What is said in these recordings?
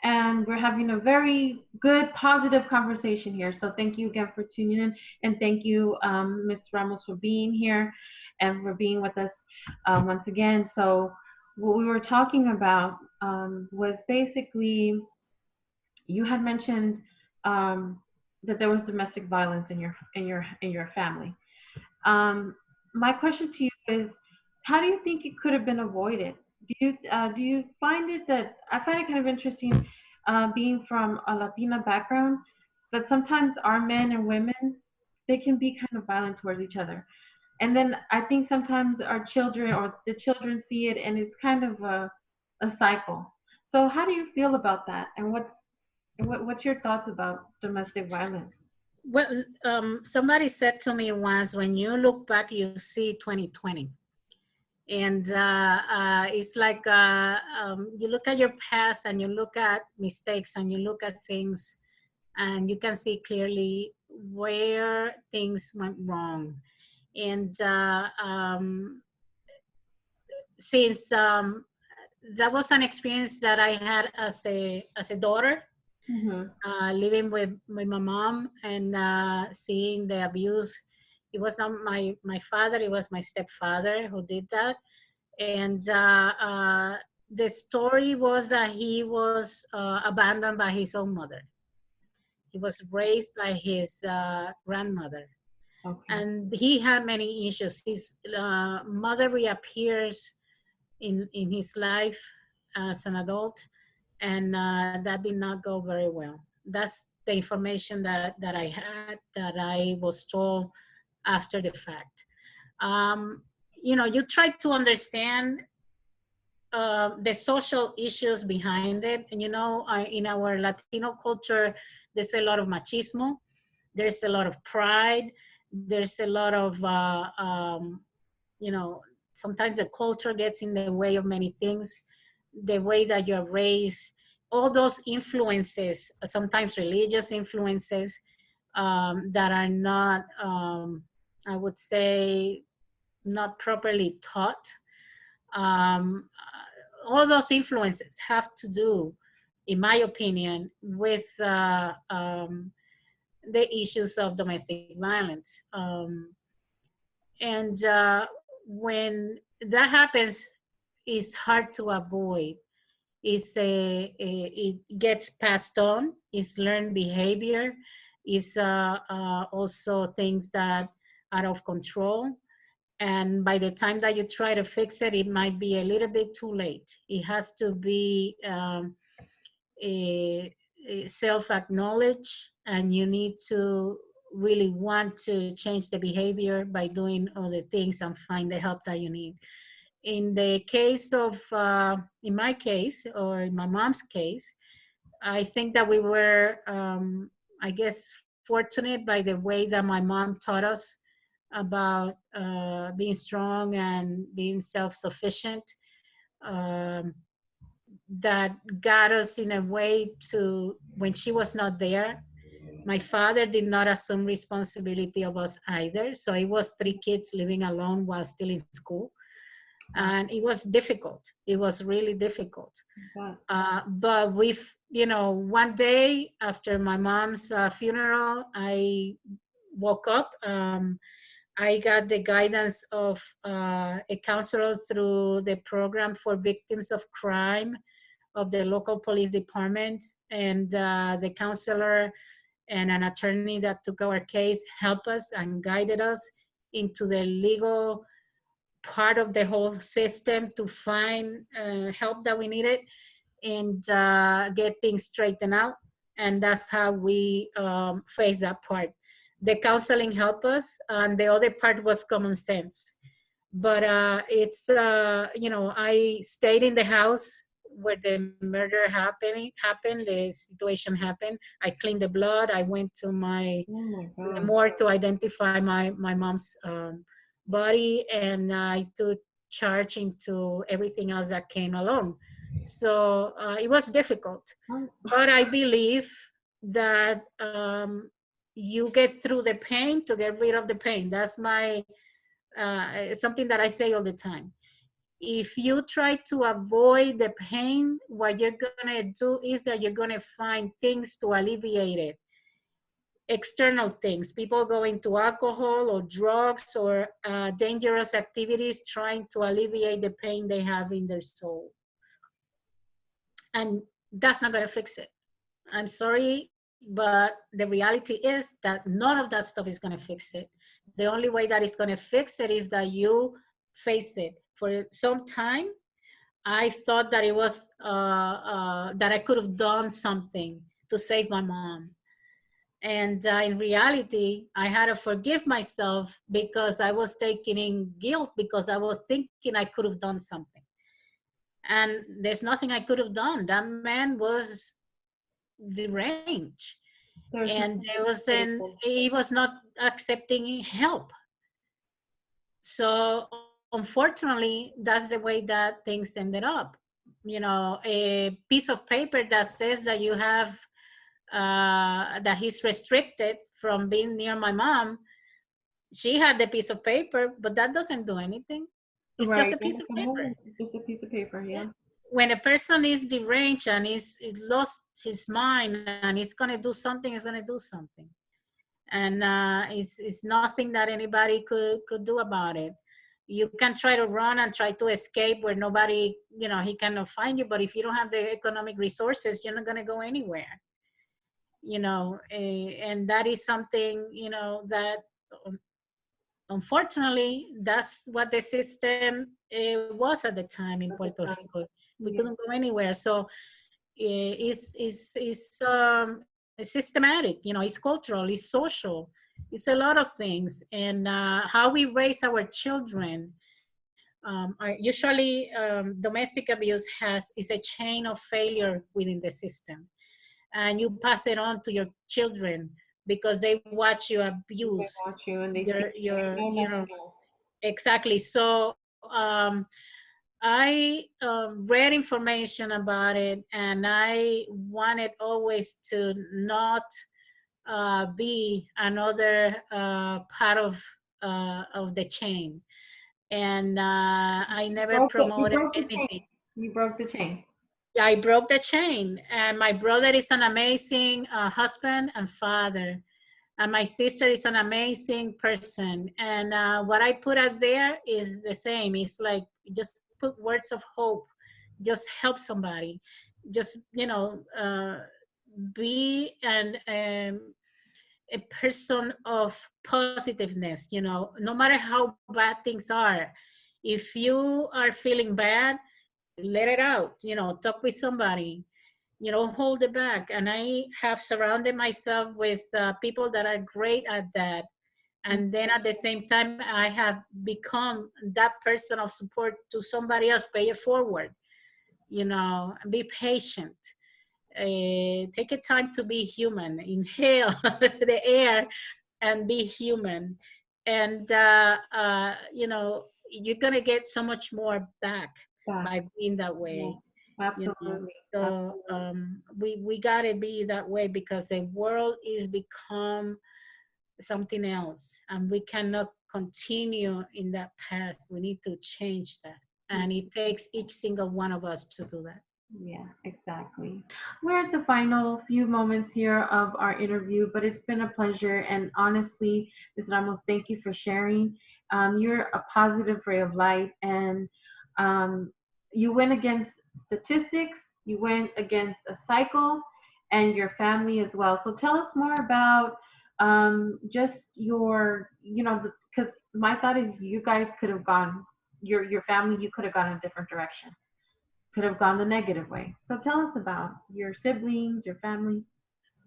And we're having a very good, positive conversation here. So thank you again for tuning in, and thank you, Ms. Ramos, for being here and for being with us once again. So what we were talking about was basically you had mentioned um, that there was domestic violence in your family. Um, my question to you is, how do you think it could have been avoided? Do you find it that I find it kind of interesting, being from a Latina background, that sometimes our men and women they can be kind of violent towards each other, and then I think sometimes our children or the children see it, and it's kind of a cycle. So how do you feel about that, and what's your thoughts about domestic violence? Well, somebody said to me once, when you look back, you see 2020. And it's like you look at your past and you look at mistakes and you look at things and you can see clearly where things went wrong. And since that was an experience that I had as a daughter, Mm-hmm. living with my mom and seeing the abuse. It was not my father, it was my stepfather who did that. And the story was that he was abandoned by his own mother. He was raised by his grandmother. Okay. And he had many issues. His mother reappears in his life as an adult, and that did not go very well. That's the information that I had, that I was told after the fact. Um, you try to understand the social issues behind it. And in our Latino culture, there's a lot of machismo, there's a lot of pride, there's a lot of you know sometimes the culture gets in the way of many things, the way that you're raised, all those influences, sometimes religious influences, that are not, I would say, not properly taught. All those influences have to do, in my opinion, with the issues of domestic violence. And when that happens, it's hard to avoid. It gets passed on. It's learned behavior. It's also things that are out of control. And by the time that you try to fix it, it might be a little bit too late. It has to be a self-acknowledge, and you need to really want to change the behavior by doing other things and find the help that you need. In the case of, in my case, or in my mom's case, I think that we were, I guess, fortunate by the way that my mom taught us about being strong and being self-sufficient, um, that got us in a way to, when she was not there, my father did not assume responsibility of us either. So it was three kids living alone while still in school. And it was difficult. It was really difficult. But But one day after my mom's funeral, I woke up. I got the guidance of a counselor through the program for victims of crime of the local police department. And the counselor and an attorney that took our case helped us and guided us into the legal part of the whole system to find help that we needed and get things straightened out. And that's how we face that part. The counseling helped us, and the other part was common sense. But I stayed in the house where the murder happened, the situation happened. I cleaned the blood. I went to oh my the God. morgue to identify my mom's body, and I took charge into everything else that came along. So it was difficult, Oh, but I believe that you get through the pain to get rid of the pain. That's my something that I say all the time. If you try to avoid the pain, what you're gonna do is that you're gonna find things to alleviate it, external things, people going to alcohol or drugs or dangerous activities trying to alleviate the pain they have in their soul. And that's not going to fix it. I'm sorry, but the reality is that none of that stuff is going to fix it. The only way that it's going to fix it is that you face it. For some time, I thought that it was that I could have done something to save my mom. And in reality, I had to forgive myself because I was taking in guilt because I was thinking I could have done something. And there's nothing I could have done. That man was deranged. There's And nothing there you could have wasn't, done. he was not accepting help. So unfortunately, that's the way that things ended up. You know, a piece of paper that says that you have that he's restricted from being near my mom. She had the piece of paper, but that doesn't do anything. It's just Right. a piece And of from paper. home, it's just a piece of paper. Yeah. Yeah. When a person is deranged and is lost his mind and he's gonna do something, he's gonna do something, and it's nothing that anybody could do about it. You can try to run and try to escape where nobody, you know, he cannot find you. But if you don't have the economic resources, you're not gonna go anywhere. You know, and that is something, you know, that unfortunately that's what the system was at the time in At the Puerto time. Rico. We Yeah. couldn't go anywhere. So it's systematic, you know, it's cultural, it's social, it's a lot of things. And how we raise our children, usually domestic abuse is a chain of failure within the system, and you pass it on to your children because they watch you They abuse watch you and they see there's your no you know. nothing else. Exactly. So I read information about it, and I wanted always to not be another part of the chain. And I never You promoted broke the anything. chain. You broke the chain. I broke the chain, and my brother is an amazing husband and father, and my sister is an amazing person. And what I put out there is the same. It's like just put words of hope, just help somebody, just be a person of positiveness. You know, no matter how bad things are, if you are feeling bad, let it out. You know, talk with somebody. You know, hold it back. And I have surrounded myself with people that are great at that. And then at the same time, I have become that person of support to somebody else. Pay it forward, you know, be patient. Take a time to be human. Inhale the air and be human. And you know, you're gonna get so much more back Back. by being that Yeah. way. You know, Absolutely. so Absolutely. we gotta be that way because the world is become something else, and we cannot continue in that path. We need to change that, and it takes each single one of us to do that. Yeah, exactly. We're at the final few moments here of our interview, but it's been a pleasure. And honestly, Ms. Ramos, thank you for sharing. You're a positive ray of light, and um, you went against statistics, you went against a cycle, and your family as well. So tell us more about just your, because my thought is you guys could have gone, your family, you could have gone a different direction, could have gone the negative way. So tell us about your siblings, your family.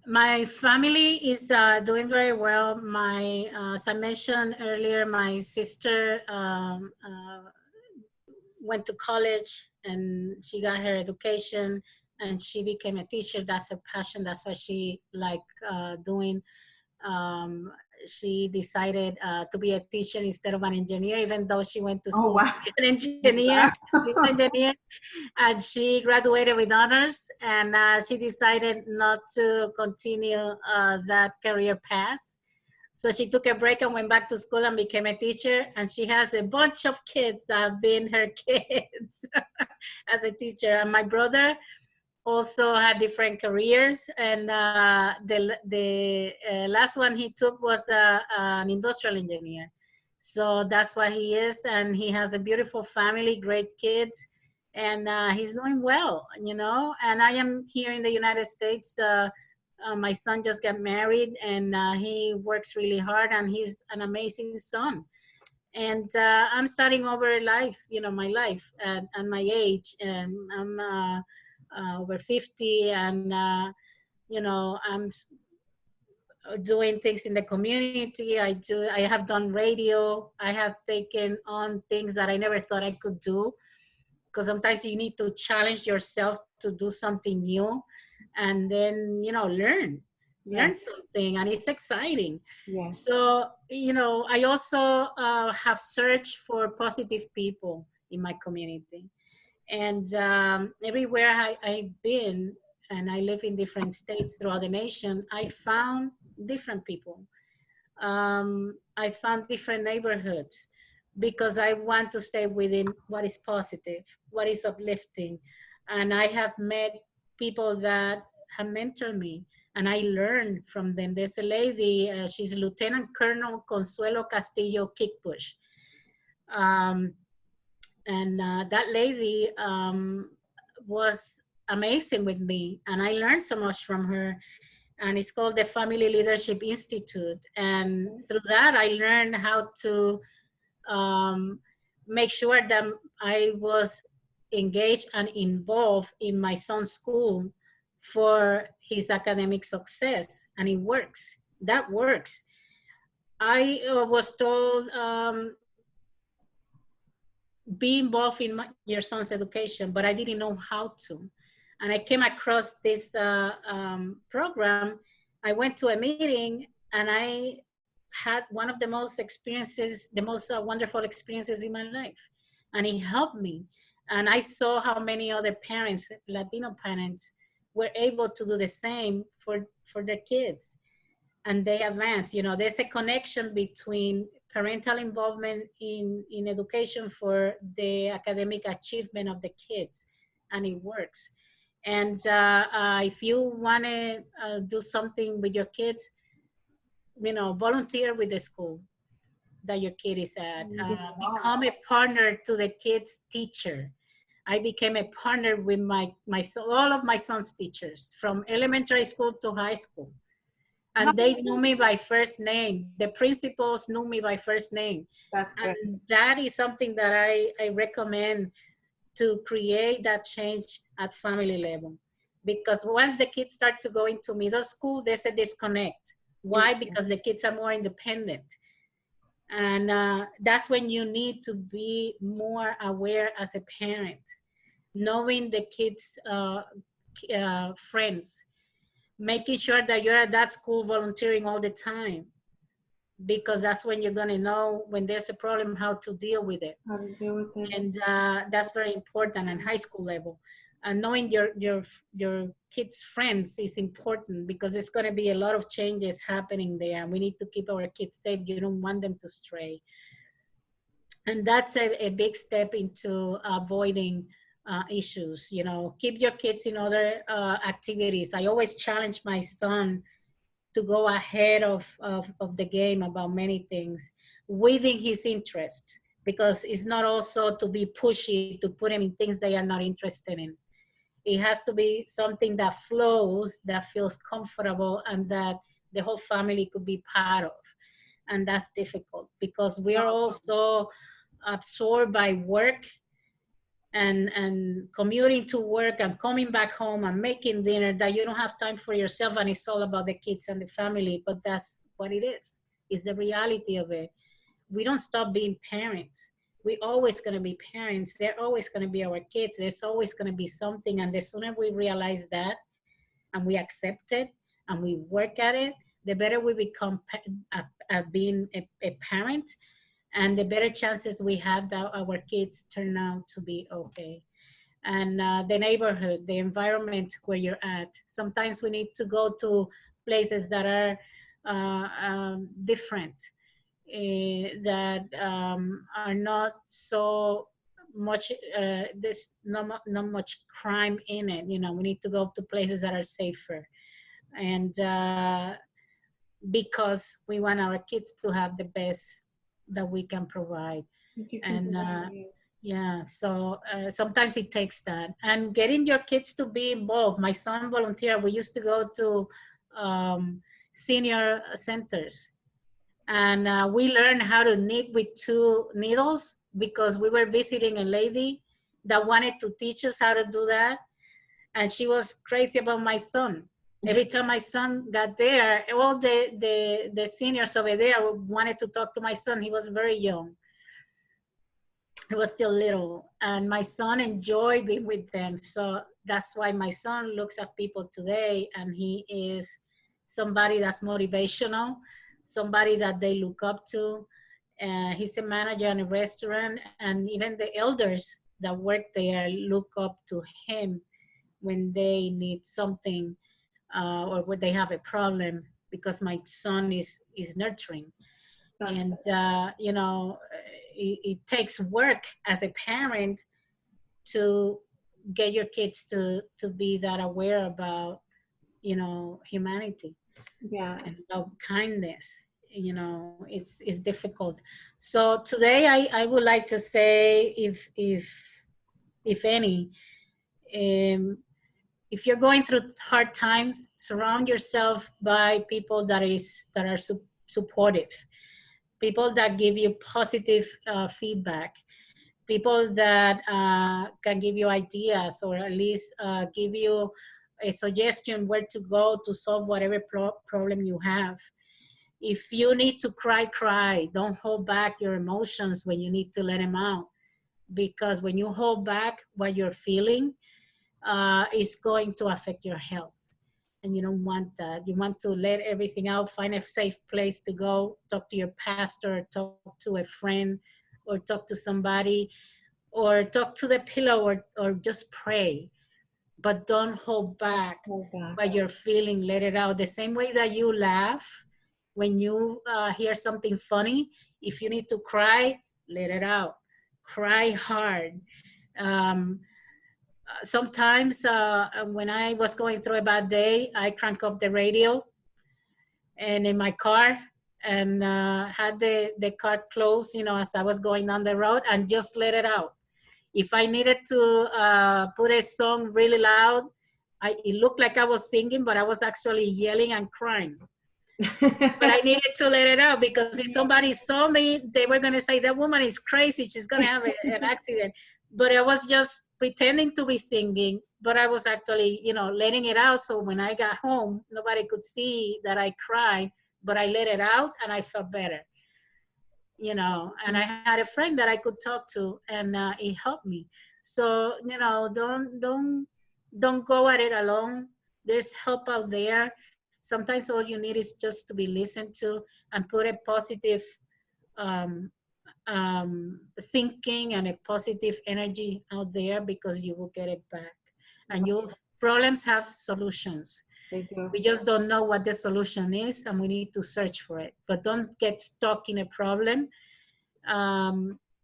My family is doing very well. My, as I mentioned earlier, my sister went to college and she got her education and she became a teacher. That's her passion. That's what she like doing. Um, she decided to be a teacher instead of an engineer, even though she went to Oh, school wow. to be an engineer, civil engineer, and she graduated with honors. And she decided not to continue that career path. So she took a break and went back to school and became a teacher. And she has a bunch of kids that have been her kids as a teacher. And my brother also had different careers. And the last one he took was an industrial engineer. So that's what he is. And he has a beautiful family, great kids. And he's doing well, you know. And I am here in the United States. My son just got married and he works really hard and he's an amazing son. And I'm starting over life, you know, my life and my age. And I'm over 50 and, you know, I'm doing things in the community. I have done radio. I have taken on things that I never thought I could do, because sometimes you need to challenge yourself to do something new and then, you know, learn Yes. something, and it's exciting. Yes. So, you know, I also have searched for positive people in my community. And everywhere I've been, and I live in different states throughout the nation, I found different people. I found different neighborhoods because I want to stay within what is positive, what is uplifting. And I have met people that have mentored me and I learned from them. There's a lady, she's Lieutenant Colonel Consuelo Castillo Kickbush. Um, and that lady was amazing with me, and I learned so much from her. And it's called the Family Leadership Institute. And through that, I learned how to um, make sure that I was engaged and involved in my son's school for his academic success. And it works. That works. I was told, be involved in your son's education, but I didn't know how to. And I came across this program. I went to a meeting and I had one of the most experiences, the most wonderful experiences in my life. And it helped me. And I saw how many other parents, Latino parents, were able to do the same for their kids, and they advance. You know, there's a connection between parental involvement in education for the academic achievement of the kids, and it works. And if you want to do something with your kids, you know, volunteer with the school that your kid is at. You did a lot. Become a partner to the kid's teacher. I became a partner with all of my son's teachers from elementary school to high school, How- and they knew me by first name. The principals knew me by first name. That's good. And that is something that I recommend, to create that change at family level. Because once the kids start to go into middle school, there's a disconnect. Why? Because the kids are more independent. And that's when you need to be more aware as a parent, knowing the kids' friends, making sure that you're at that school volunteering all the time, because that's when you're going to know when there's a problem how to deal with it. How to deal with it. And that's very important at high school level. And knowing your kids' friends is important, because there's going to be a lot of changes happening there, and we need to keep our kids safe. You don't want them to stray. And that's a big step into avoiding issues. You know, keep your kids in other activities. I always challenge my son to go ahead of the game about many things within his interest, because it's not also to be pushy to put him in things they are not interested in. It has to be something that flows, that feels comfortable, and that the whole family could be part of. And that's difficult because we are also absorbed by work and commuting to work and coming back home and making dinner, that you don't have time for yourself, and it's all about the kids and the family. But that's what it is. It's the reality of it. We don't stop being parents. We're always going to be parents. They're always going to be our kids. There's always going to be something. And the sooner we realize that and we accept it and we work at it, the better we become at being a parent, and the better chances we have that our kids turn out to be okay. And the neighborhood, the environment where you're at. Sometimes we need to go to places that are different, that are not so much, there's not much crime in it. You know, we need to go to places that are safer, and because we want our kids to have the best that we can provide. If you can And provide you. yeah, so sometimes it takes that, and getting your kids to be involved. My son volunteered. We used to go to um, senior centers, and we learned how to knit with two needles because we were visiting a lady that wanted to teach us how to do that, and she was crazy about my son. Every time my son got there, all the seniors over there wanted to talk to my son. He was very young. He was still little, and my son enjoyed being with them. So that's why my son looks at people today, and he is somebody that's motivational, somebody that they look up to. He's a manager in a restaurant, and even the elders that work there look up to him when they need something, or when they have a problem, because my son is nurturing. And Gotcha. you know, it takes work as a parent to get your kids to be that aware about, you know, humanity Yeah. and about kindness. You know, it's difficult. So today I would like to say, if any, um, if you're going through hard times, surround yourself by people that are supportive, people that give you positive feedback, people that can give you ideas, or at least give you a suggestion where to go to solve whatever problem you have. If you need to cry, cry. Don't hold back your emotions when you need to let them out, because when you hold back what you're feeling, is going to affect your health. And you don't want that. You want to let everything out, find a safe place to go, talk to your pastor, talk to a friend, or talk to somebody, or talk to the pillow, or just pray. But don't hold back Hold back. what you're feeling, let it out. The same way that you laugh when you hear something funny, if you need to cry, let it out. Cry hard. Um, Sometimes when I was going through a bad day, I crank up the radio and in my car, and had the car closed, you know, as I was going down the road, and just let it out. If I needed to put a song really loud, it looked like I was singing, but I was actually yelling and crying. But I needed to let it out, because if somebody saw me, they were going to say, that woman is crazy. She's going to have an accident. But I was just pretending to be singing, but I was actually, you know, letting it out. So when I got home, nobody could see that I cried, but I let it out and I felt better, you know. And I had a friend that I could talk to, and it helped me. So, you know, don't go at it alone. There's help out there. Sometimes all you need is just to be listened to, and put a positive um, thinking and a positive energy out there, because you will get it back. And your problems have solutions. They do. We just don't know what the solution is, and we need to search for it. But don't get stuck in a problem,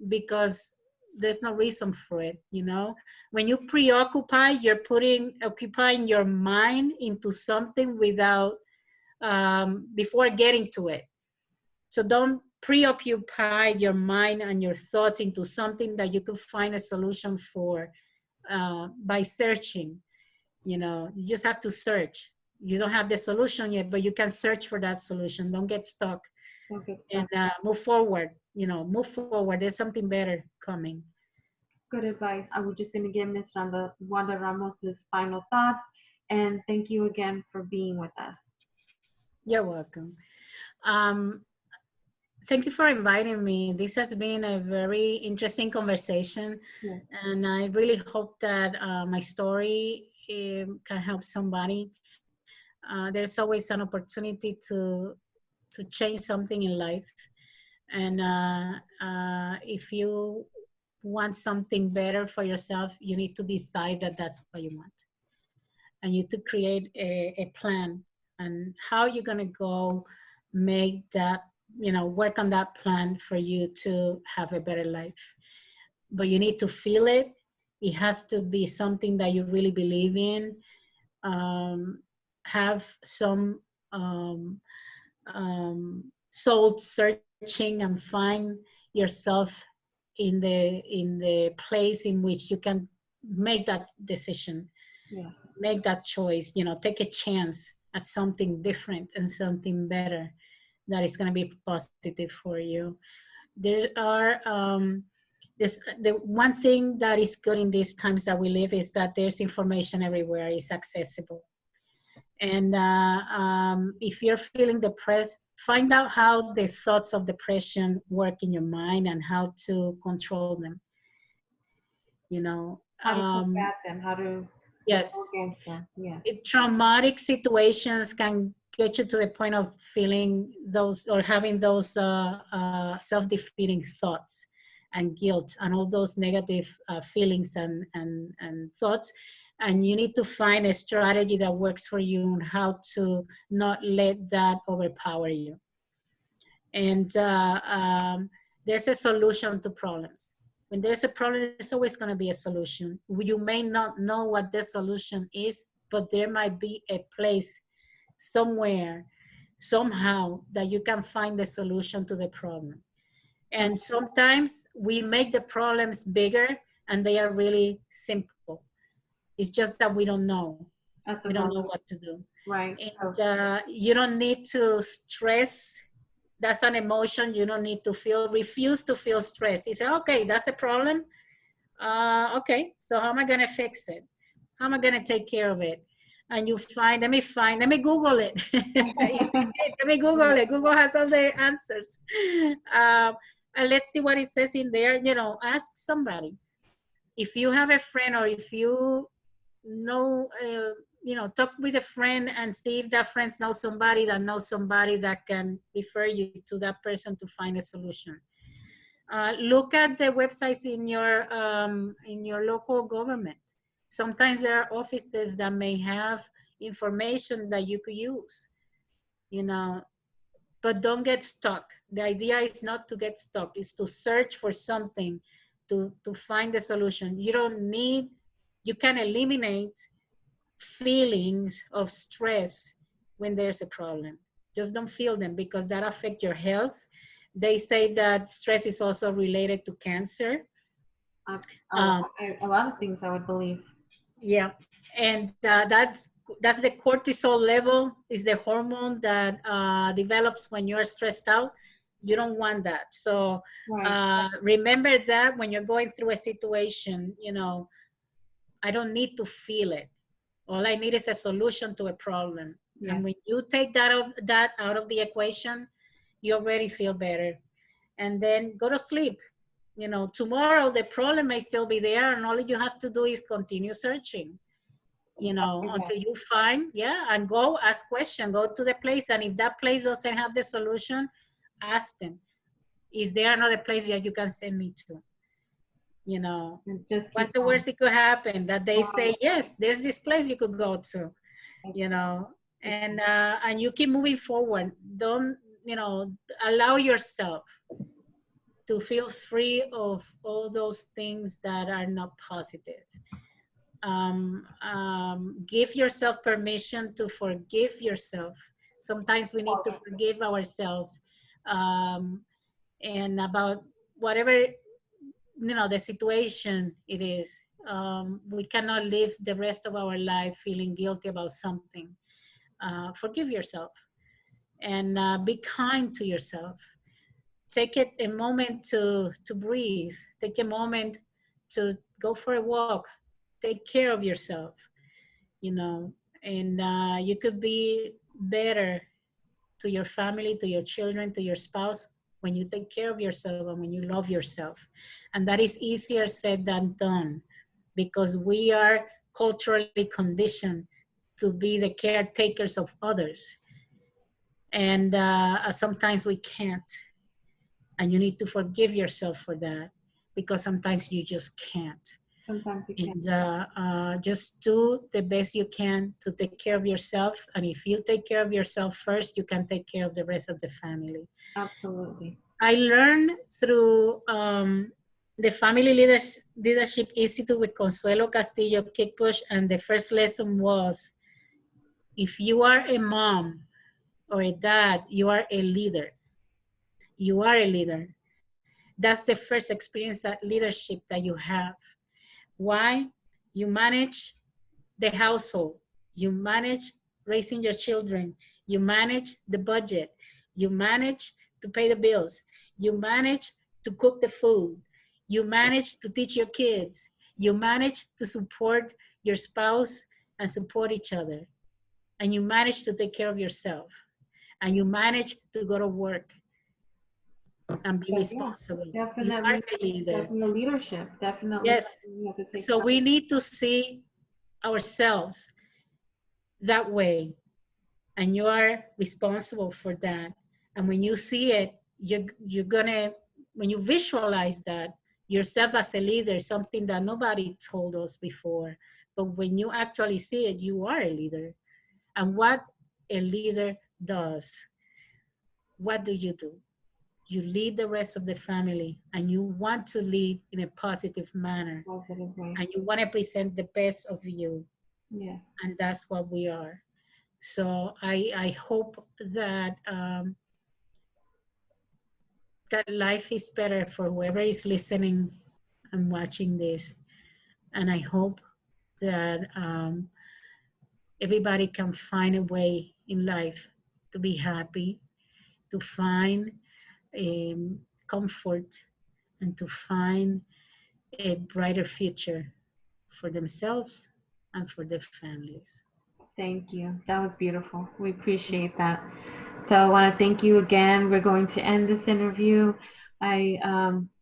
because there's no reason for it. You know, when you preoccupy, you're occupying your mind into something without, before getting to it. So don't preoccupy your mind and your thoughts into something that you could find a solution for, by searching. You know, you just have to search. You don't have the solution yet, but you can search for that solution. Don't get stuck, Don't get and stuck. move forward. You know, move forward. There's something better coming. Good advice. I was just going to give Miss Wanda Ramos's final thoughts, and thank you again for being with us. You're welcome. Um, Thank you for inviting me. This has been a very interesting conversation, Yes. and I really hope that my story can help somebody. There's always an opportunity to change something in life, and if you want something better for yourself, you need to decide that that's what you want, and you to create a plan and how you're gonna go. make that, work on that plan for you to have a better life. But you need to feel it. It has to be something that you really believe in. um, have some um, soul searching and find yourself in the place in which you can make that decision, Yes. make that choice, take a chance at something different and something better that is going to be positive for you. There are the one thing that is good in these times that we live is that there's information everywhere, it's accessible. And if you're feeling depressed, find out how the thoughts of depression work in your mind and how to control them. You know, How to um, combat them, how to go yes, against them. Yes. if traumatic situations can get you to the point of feeling those or having those self-defeating thoughts and guilt and all those negative feelings and thoughts, and you need to find a strategy that works for you on how to not let that overpower you. And there's a solution to problems. When there's a problem, there's always going to be a solution. You may not know what the solution is, but there might be a place somewhere, somehow, that you can find the solution to the problem. And sometimes we make the problems bigger and they are really simple. It's just that we don't know. At We the don't know moment. what to do. Right. So And you don't need to stress. That's an emotion you don't need to feel. Refuse to feel stress. You say, okay, that's a problem. Okay, so how am I going to fix it? How am I going to take care of it? And you let me Google it. Let me Google it. Google has all the answers. And let's see what it says in there. Ask somebody. If you have a friend, or if you know, talk with a friend and see if that friend knows somebody that can refer you to that person to find a solution. Look at the websites in your local government. Sometimes there are offices that may have information that you could use, you know, but don't get stuck. The idea is not to get stuck, it's to search for something to find the solution. You can eliminate feelings of stress when there's a problem. Just don't feel them, because that affect your health. They say that stress is also related to cancer. a, Um, a lot of things I would believe. yeah, and that's the cortisol level, is the hormone that develops when you're stressed out. You don't want that. So Right. remember that when you're going through a situation, I don't need to feel it. All I need is a solution to a problem. Yes. And when you take that out of the equation, you already feel better. And then go to sleep. Tomorrow the problem may still be there, and all you have to do is continue searching, Exactly that. until you find, yeah, and go ask question, go to the place. And if that place doesn't have the solution, ask them, is there another place that you can send me to? you know And just what's keep the on. worst it could happen? That they Right. say, yes, there's this place you could go to, you Exactly. know and you keep moving forward. Don't, allow yourself to feel free of all those things that are not positive. Give yourself permission to forgive yourself. Sometimes we need to forgive ourselves, um, and about whatever, the situation it is. We cannot live the rest of our life feeling guilty about something. Forgive yourself, and be kind to yourself. Take it a moment to breathe. Take a moment to go for a walk. Take care of yourself, you know and you could be better to your family, to your children, to your spouse, when you take care of yourself and when you love yourself. And that is easier said than done, because we are culturally conditioned to be the caretakers of others. And sometimes we can't. And you need to forgive yourself for that, because sometimes you just can't. Sometimes you can. And just do the best you can to take care of yourself. And if you take care of yourself first, you can take care of the rest of the family. Absolutely. I learned through the Family Leadership Institute with Consuelo Castillo Kick Push, and the first lesson was, if you are a mom or a dad, you are a leader. You are a leader. That's the first experience at leadership that you have. Why? You manage the household, you manage raising your children, you manage the budget, you manage to pay the bills, you manage to cook the food, you manage to teach your kids, you manage to support your spouse and support each other, and you manage to take care of yourself, and you manage to go to work and be Yeah, responsible. You are definitely, a leader. definitely leadership. Definitely Yes. something you have to take So time. we need to see ourselves that way, and you are responsible for that. And when you see it, you're gonna, when you visualize that yourself as a leader, something that nobody told us before, but when you actually see it, you are a leader. And what a leader does, what do? You lead the rest of the family, and you want to lead in a positive manner, Positive way. and you want to present the best of you, Yes. and that's what we are. So I hope that that life is better for whoever is listening and watching this, and I hope that everybody can find a way in life to be happy, to find comfort, and to find a brighter future for themselves and for their families. Thank you. That was beautiful. We appreciate that. So I want to thank you again. We're going to end this interview. I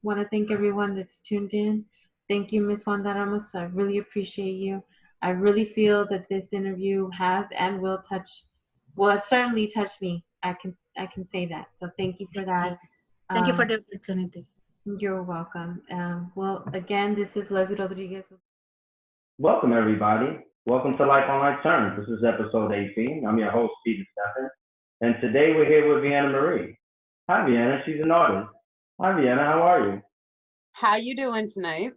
want to thank everyone that's tuned in. Thank you, Ms. Wanda Ramos. I really appreciate you. I really feel that this interview has and will touch, well, it certainly touched me. I can say that. So thank you for that. Yeah. Thank you for Um, the opportunity. you're welcome. Well, again, this is Leslie Rodriguez. Welcome, everybody. Welcome to Life on Life Terms. This is episode 18. I'm your host, Peter Steffen. And today we're here with Vienna Marie. Hi, Vienna. She's an artist. Hi, Vienna. How are you? How you doing tonight?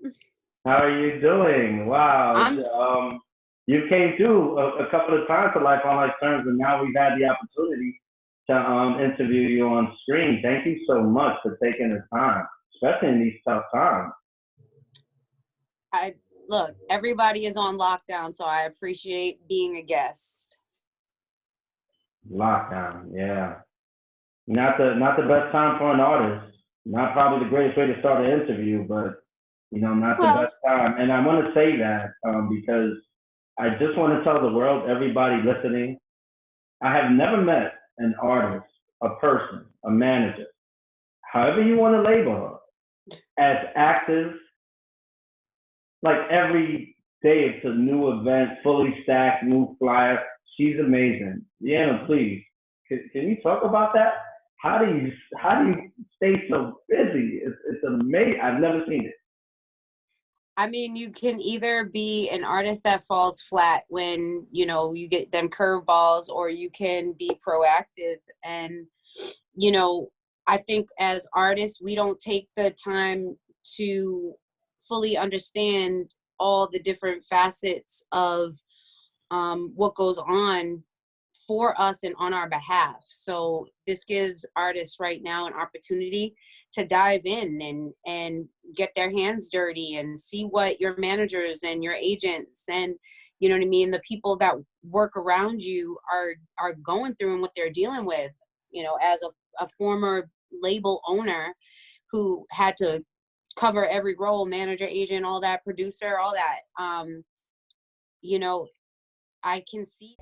How are you doing? Wow. I'm You came through a couple of times to Life on Life Terms, and now we've had the opportunity to interview you on screen. Thank you so much for taking the time, especially in these tough times. I look, everybody is on lockdown, so I appreciate being a guest. Lockdown, yeah. Not the best time for an artist. Not probably the greatest way to start an interview, but not the Well, best time. And I want to say that because I just want to tell the world, everybody listening, I have never met an artist, a person, a manager, however you want to label her, as active. Like every day, it's a new event, fully stacked, new flyer. She's amazing. Deanna, please, can you talk about that? How do you stay so busy? It's amazing. I've never seen it. I mean, you can either be an artist that falls flat when, you get them curveballs, or you can be proactive. And, I think as artists, we don't take the time to fully understand all the different facets of what goes on for us and on our behalf. So this gives artists right now an opportunity to dive in and get their hands dirty and see what your managers and your agents and, you know what I mean, the people that work around you are going through and what they're dealing with. As a former label owner who had to cover every role, manager, agent, all that, producer, all that, I can see